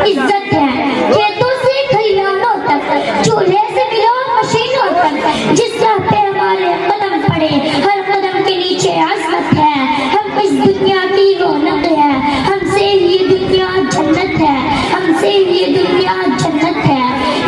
عزت ہے کھیتوں سے کھلیانوں تک، چولہے سے ملو مشینوں تک، جس راہ پہ ہمارے قدم پڑے ہر قدم کے نیچے عظمت ہے۔ ہم اس دنیا کی رونق ہے، ہم سے یہ دنیا جنت ہے، ہم سے یہ دنیا جنت ہے۔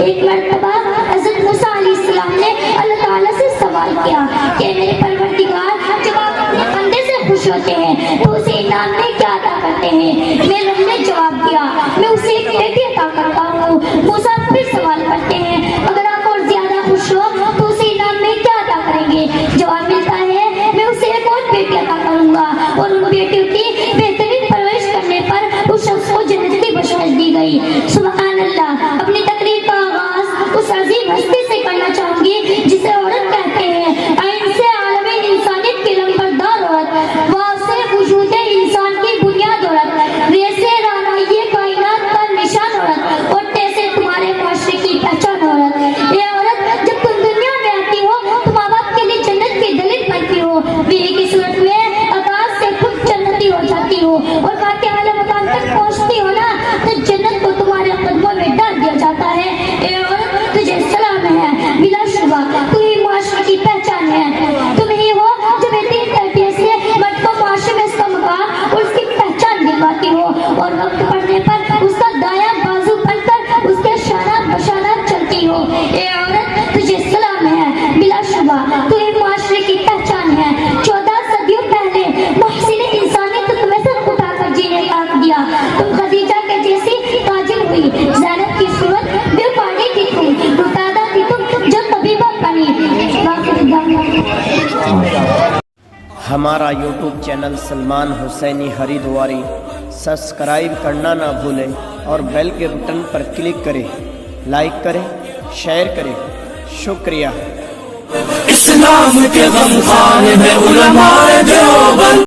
ایک مرتبہ حضرت موسیٰ علیہ السلام نے اللہ تعالیٰ سے سوال کیا کہ میرے پروردگار جب آپ اپنے بندے سے خوش ہوتے ہیں تو اسے انعام میں کیا عطا کرتے ہیں؟ میرے رب نے جواب دیا میں اسے ایک بیٹی عطا کرتا ہوں۔ موسیٰ پھر سوال کرتے ہیں اگر آپ اور زیادہ خوش ہو تو اسے انعام میں کیا عطا کریں گے؟ جواب ملتا ہے میں اسے ایک اور بیٹی عطا کروں گا، اور ان بیٹیوں کی بہترین پرورش کرنے پر اس شخص کو جنت کی بشارت دی گئی۔ سبحان اللہ۔ اپنی تقریر کا آغاز اس عظیم ہستی سے کرنا چاہوں گی جسے عورت کہتے ہیں، آئین سے عالم انسانیت کی لمبردار عورت، واسع وجود انسان کی بنیاد عورت، ریسے رانائی کائنات کا نشان عورت، اور تیسے تمہارے معاشرے کی پہچان عورت۔ یہ عورت جب تم دنیا میں آتی ہو تو ماں باپ کے لیے جنت کی دلیل بنتی ہو، بیوی کی صورت میں عطاعت سے خود جنتی ہو جاتی ہو، اور فاتح اعلی مقام تک پہنچتی ہو نا تو جنت کو تمہارے قدموں میں ڈال دیا جاتا ہے۔ اے عورت تجھے سلام ہے، بلا شبہ تو ہی معاشرے کی پہچان ہے۔ تم ہی ہو جو بہترین تربیت سے مرد کو معاشرے میں اس کا مقام اور اس کی پہچان دلواتی ہو، اور وقت پڑنے پر اس کا دایاں بازو بن کر اس کے شانہ بشانہ چلتی ہو۔ اے عورت تجھے سلام ہے، بلا شبہ تو ہی معاشرے کی پہچان ہے۔ 14 صدیوں پہلے محسن انسانیت نے تمہیں سب اٹھا کر جینے کا حق دیا۔ تم خدیجہ کے جیسی تاجر ہوئی، زینب کی صورت بے پانی تھی تم، رتادہ تھی تم جو طبیبہ بنی۔ ہمارا یوٹیوب چینل سلمان حسینی ہریدواری سبسکرائب کرنا نہ بھولیں اور بیل کے بٹن پر کلک کریں، لائک کریں، شیئر کریں۔ شکریہ۔ اسلام کے غمخان میں علماء دیوبند